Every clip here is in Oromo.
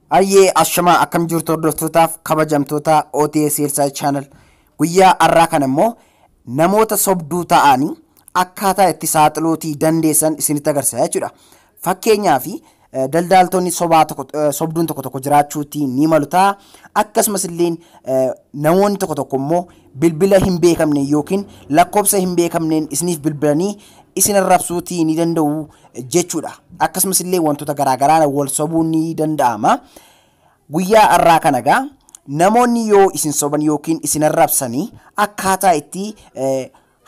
Ayyee ashama akkam jirtu hordoftootaaf kabajamtoota OTS Sales Channel guyyaa har'aa kana immoo namoota sobduu ta'anii akkaataa itti saaxilootii dandeessan isinitti agarsiisa jechuudha. Fakkeenyaaf daldaltoonni sobduun tokko jiraachuutii ni malu ta'a. Akkasumas illee namoonni tokko immoo bilbila hin beekamne yookiin lakkoofsa hin beekamneen isiniif bilbilanii isin arrabsuutii ni danda'u jechuudha. Akkasumas illee wantoota garaagaraa wal sobuu ni danda'ama. Guyyaa har'aa kana gaa namoonni yoo isin soban yookiin isin arrabsanii akkaataa itti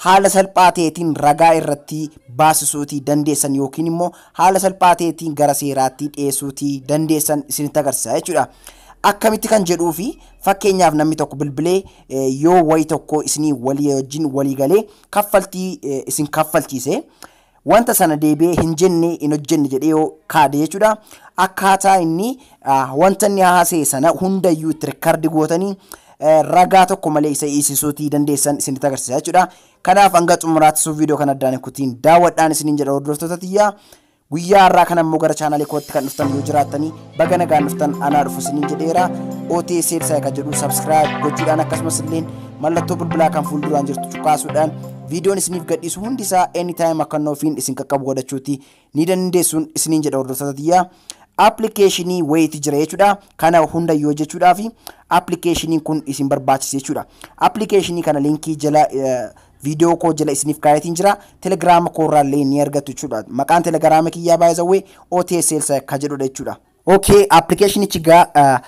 haala salphaa ta'eetiin ragaa irratti baasisuutii dandeessan yookiin immoo haala salphaa ta'eetiin gara seeraatti dhiyeessuutii dandeessan isinitti agarsiisa jechuudha. Akkamitti kan jedhuu fi fakkeenyaaf namni tokko bilbilee yoo wayi tokko isinii walii wajjin walii galee kaffaltii isin kaffalchiise wanta sana deebi'ee hin jenne hin hojjenne jedhee yoo kaade jechuudha. Akkaataa inni wanta inni haasa'e sana hundayyuu itti rikardi gootanii ragaa tokko malee isa dhiisisuutii dandeessan isinitti agarsiisa jechuudha. Kanaaf hanga xumuraatti viidiyoo kana addaan kutiin daawwadhaan isiniin jedha hordoftoota tiyyaa. Guyyaa har'aa kana immoo gara chaanaalii kootti kan dhuftan yoo jiraattanii baga nagaan dhuftan anaa dhufu isiniin jedheera. OTS Sales kan jedhu subscribe gochuudhaan akkasumas illee mallattoo bilbilaa kan fuulduraan jirtu cuqqaasuudhaan viidiyoon isiniif gadhiisu hundi isaa anytime akka noofiin isin qaqqabu godhachuutii ni dandeessuun isiniin jedha hordoftoota tiyyaa. Applicationii wayiiti jira jechuudha. Kana hunda yoo jechuudhaa fi applicationii kun isin barbaachisa jechuudha. Applicationii kana linkii jala video koo jala isiniif kaayatiin jira. Telegram koorraallee ni argattu jechuudha. Maqaan telegram kiyyaa baay'isawwee OTS Sales ka jedhudha jechuudha. Okay, applicationichi gaa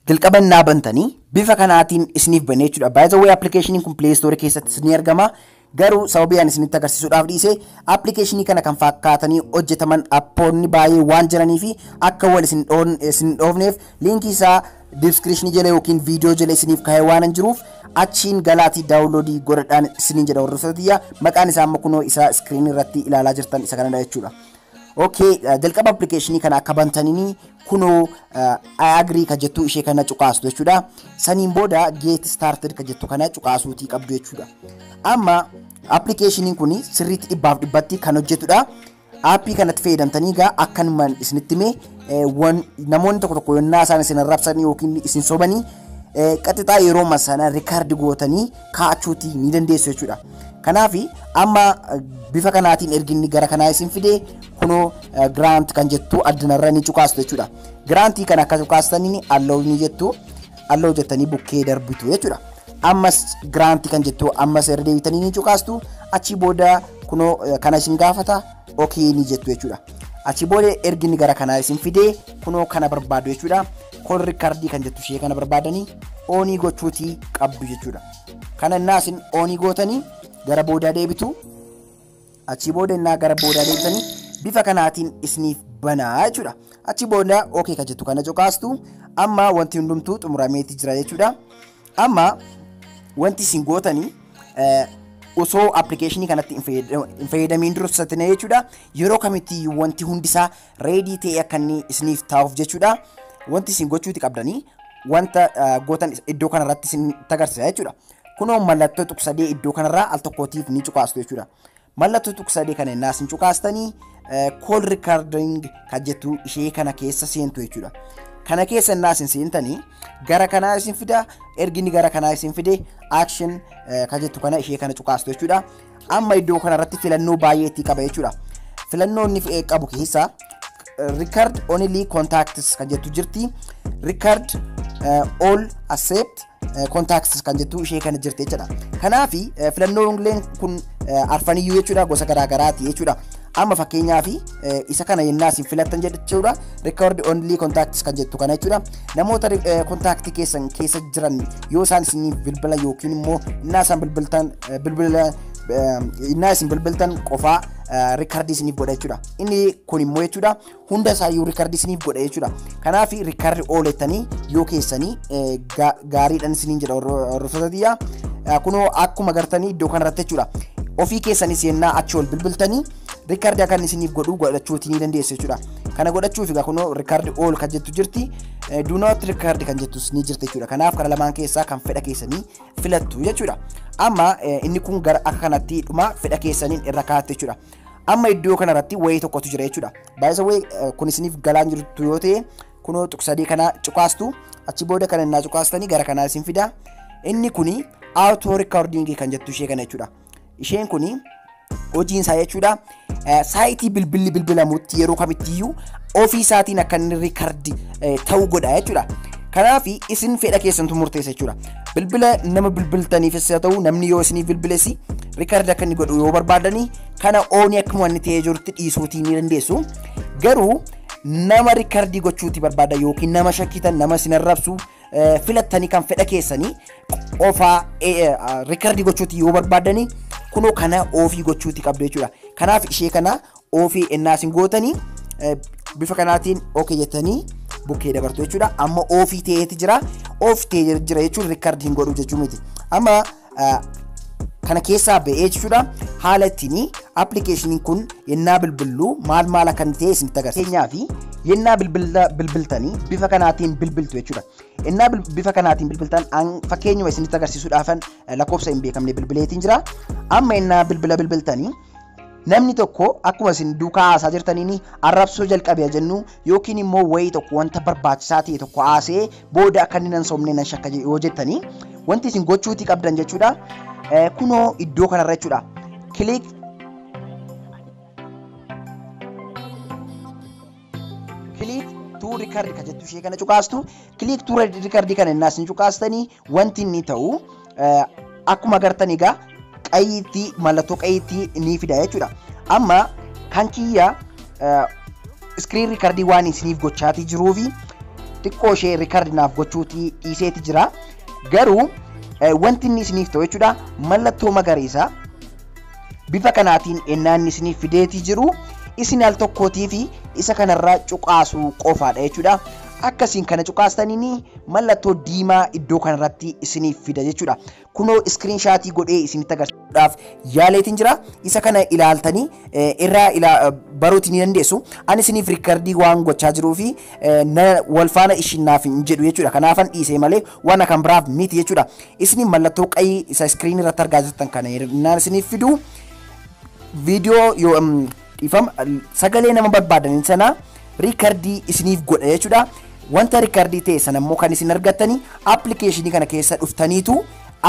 jalqabannaa bantanii bifa kanaatiin isiniif banee jechuudha. Baay'isawwee applicationiin kun Play Store keessatti ni argama. Garuu sababii ani isinitti agarsiisuudhaaf dhiise applicationii kana kan fakkaatanii hojjetaman appoonni baay'ee waan jiranii fi akka wal isin dhoofneef linkii isaa description jala yookiin viidiyoo jala isiniif kaa'ee waan jiruuf achiin galaatii daawunloodii godhadhaan isiniin jedha hordoftoota tiyyaa. Maqaan isaa amma kunoo isaa screen irratti ilaalaa jirtan isa kanadha jechuudha. Okay, jalqaba applicationii kana akka bantanii kunoo I agree ka jettu ishee kana cuqaastu jechuudha. Saniin booda get started ka jettu kana cuqaasuutii qabdu jechuudha. Amma applicationiin kun sirriitti dhibbaaf dhibbatti kan hojjetudha. Aappii kanatti fayyadamtanii gaa akkanumaan isinitti himee namoonni tokko yennaa isaan isin arrabsanii yookiin isin sobanii qaxixaa yeroo sana rikaardi gootanii kaa'achuutii ni dandeessu jechuudha. Kanaaf amma bifa kanaatiin erginni gara kanaa isin fidee kunoo grant kan jettu addunarra ni cuqaastu jechuudha. Grantii kana akka cuqaastanii allow ni jettu allow jettanii bukkee darbitu jechuudha. Ammas grantii kan jettu ammas erga deebitanii ni cuqaastu achi booda kunoo kana isin gaafata okay ni jettu jechuudha. Achi booda erginni gara kanaa isin fidee kunoo kana barbaadu jechuudha. Call recordii kan jettu ishee kana barbaadanii onii gochuutii qabdu jechuudha. Kana naasin onii gootanii gara boodaa deebitu. Achi booda innaa gara boodaa deebitanii bifa kanaatiin isiniif banaa jechuudha. Achi booda okay kan jettu kana cuqaastu. Amma wanti hundumtuu xumurameeti jira jechuudha. Amma wanti isin gootanii osoo applicationii kanatti hin fayyadamiin dursatanii jechuudha. Yeroo kamitti wanti hundisaa ready ta'e akka inni isiniif taa'uuf jechuudha. Wanti isin gochuuti qabdanii wanta gootan iddoo kanarratti isin agarsiisa jechuudha. Kunoo mallattoo tuqsadee iddoo kanarraa al tokkootiif ni cuqaastu jechuudha. Mallattoo tuqsadee kana innaa isin cuqaastanii call recording kan jettu ishee kana keessa seentu jechuudha. Kana keessa innaa isin seentanii gara kanaa isin fida erginni gara kanaa isin fide action kan jettu kana ishee kana cuqaastu jechuudha. Amma iddoo kanarratti filannoo baay'eetti qaba jechuudha. Filannoo inni qabu keessa record only contacts kan jettu jirti. Record all accept contacts kan jettu ishee kana jirti jechuudha. Kanaaf filannoon kun arfaniyyuu jechuudha gosa garaagaraati jechuudha. Amma fakkeenyaaf isa kana yennaa isin filattan jechuudha. Record only contacts kan jettu kana jechuudha. Namoota kontaaktii keessan keessa jiran yoo isaan isin bilbila yookiin immoo innaa isaan bilbiltan qofaa rikardii isiniif godha jechuudha. Inni kun immoo jechuudha hunda isaayyuu rikardii isiniif godha jechuudha. Kanaaf rikardi oolettanii yoo keessanii gaariidhaan isiniin jedha hordoftoota tiyyaa. Kunoo akkuma gartanii iddoo kanarratti jechuudha. Ofii keessanis yennaa achi ol bilbiltanii rikardi akka isiniif godhu godhachuutii ni dandeessu jechuudha. Kana godhachuuf egaa kunoo rikardi all kan jettu jirti. Do not record kan jettus ni jirti jechuudha. Kanaaf kara lamaan keessaa kan fedha keessanii filattu jechuudha. Amma inni kun gara akka kanatti dhuma fedha keessaniin irra kaa'atte jechuudha. Amma iddoo kanarratti wayii tokkotu jira jechuudha. Baay'isa wayii kun isiniif galaan jirtu yoo ta'e kunoo tuqsadii kana cuqaastu achi booda kana innaa cuqaastanii gara kanaa isin fida. Inni kuni auto recording kan jettu ishee kana jechuudha. Isheen kuni hojiin isaa jechuudha saayitii bilbilli bilbilamutti yeroo kamittiyyuu ofii isaatiin akka inni rikardi ta'uu godha jechuudha. Kanaaf isin fedha keessantu murteessa jechuudha. Bilbila nama bilbiltaniifis haa ta'u namni yoo isiniif bilbilesi rikardi akka inni godhu yoo barbaadanii kana oonii akkuma inni ta'ee jirutti dhiisuutii ni dandeessu. Garuu nama rikardi gochuuti barbaada yookiin nama shakkitan nama isin arrabsu filattanii kan fedha keessanii ofaa rikardi gochuuti yoo barbaadanii kunoo kana ofii gochuuti qabdu jechuudha. Kanaaf ishee kana ofii ennaa isin gootanii bifa kanaatiin okay jettanii bukkee dabartu jechuudha. Amma ofii ta'eeti jira. Ofii ta'ee jira jechuun rikardiin godhu jechuu miti. Amma kana keessaa ba'ee jechuudha. Haala ittiin appilikeeshiniin kun yennaa bilbillu maal akka ta'e isinitti agarsiisa. Keenyaaf yennaa bilbiltanii bifa kanaatiin bilbiltu jechuudha. Yennaa bifa kanaatiin bilbiltan fakkeenyuma isinitti agarsiisuudhaafan lakkoofsa hin beekamne bilbileetiin jira. Amma yennaa bilbiltanii namni tokko akkuma isin duukaa haasaa jirtaniin arrabsoo jalqabee jennu yookiin immoo wayii tokko wanta barbaachisaa ta'e tokko haasee booda akka inni nan somne nan shakka yoo jettanii wanti isin gochuuti qabdan jechuudha. Kunoo iddoo kanarra jechuudha. Click to record kan jettu ishee kana cuqaastu. Click to record kana innaa isin cuqaastanii wanti inni ta'u akkuma agartan egaa qayiitii mallattoo qayiitii ni fida jechuudha. Amma kan kiyya screen recordii waan isiniif gochaatii jiruufi xiqqoo ishee record naaf gochuutii dhiiseeti jira. Garuu wanti inni isiniif ta'u jechuudha mallattoo magariisa bifa kanaatiin ennaan isiniif fideetii jiru isin al tokkootii fi isa kanarraa cuqaasuu qofaadha jechuudha. Akkasiin kana cuqaastaniin mallattoo diimaa iddoo kanarratti isiniif fida jechuudha. Kunoo screenshaatii godhee isinitti agarsiisuudhaaf yaaleetiin jira. Isa kana ilaaltanii irraa baruutii ni dandeessu. Ani isiniif riikardii waan gochaa jiruu fi wal faana ishinaaf hin jedhu jechuudha. Kanaafan dhiisee malee waan kan biraaf miti jechuudha. Isiniif mallattoo qayii isa screen irratti argaa jirtan kana naan isiniif fidu viidiyoo yoo dhiifama sagalee nama barbaadaniin sana riikardii isiniif godha jechuudha. Wanta riikardii ta'e sana immoo kan isin argattanii appilikeeshinii kana keessa dhuftaniitu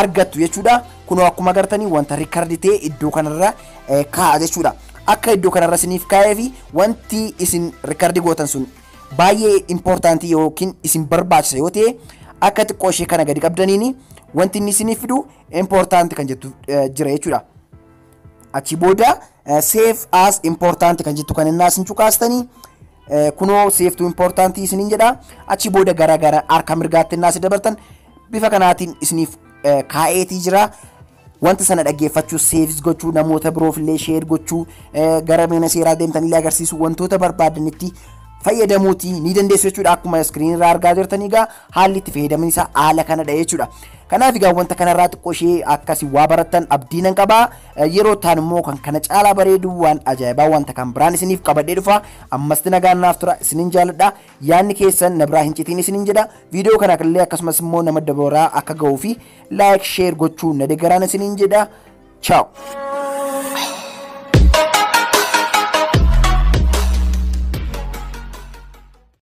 argattu jechuudha. Kunoo akkuma agartanii wanta riikardii ta'e iddoo kanarra kaa'a jechuudha. Akka iddoo kanarra isiniif kaa'ee fi wanti isin riikardii gootan sun baay'ee impoortaantii yookiin isin barbaachisa yoo ta'e akka xiqqoo ishee kana gadi qabdaniini wanti inni isiniif fidu impoortaantii kan jettu jira jechuudha. Achi booda save as important kan jettu kan innaa isin cuqaastanii kunoo save to important isiniin jedha. Achi booda gara harka mirgaatti innaa isin dabartan bifa kanaatiin isiniif kaa'eetii jira. Wanta sana dhaggeeffachuu save gochuu namoota biroof illee share gochuu gara mana seeraa deemtanii illee agarsiisu wantoota barbaadanitti fayyadamuuti ni dandeessu jechuudha. Akkuma screen irraa argaa jirtan egaa haalli itti fayyadaman isaa haala kanadha jechuudha. Kanaaf egaa wanta kanarraa xiqqoo ishee akkasii waa barattan abdii nan qaba. Yeroo ta'an immoo kan kana caalaa bareedu waan ajaa'ibaa wanta kan biraan isiniif qabadhee dhufa. Ammas nagaan naaf tura isinin jaalladha. Yaanni keessan na biraa hin citiin isinin jedha. Viidiyoo kana illee akkasumas immoo nama dabaraa akka ga'uu fi like share gochuun na deeggaraa isinin jedha. Ciao.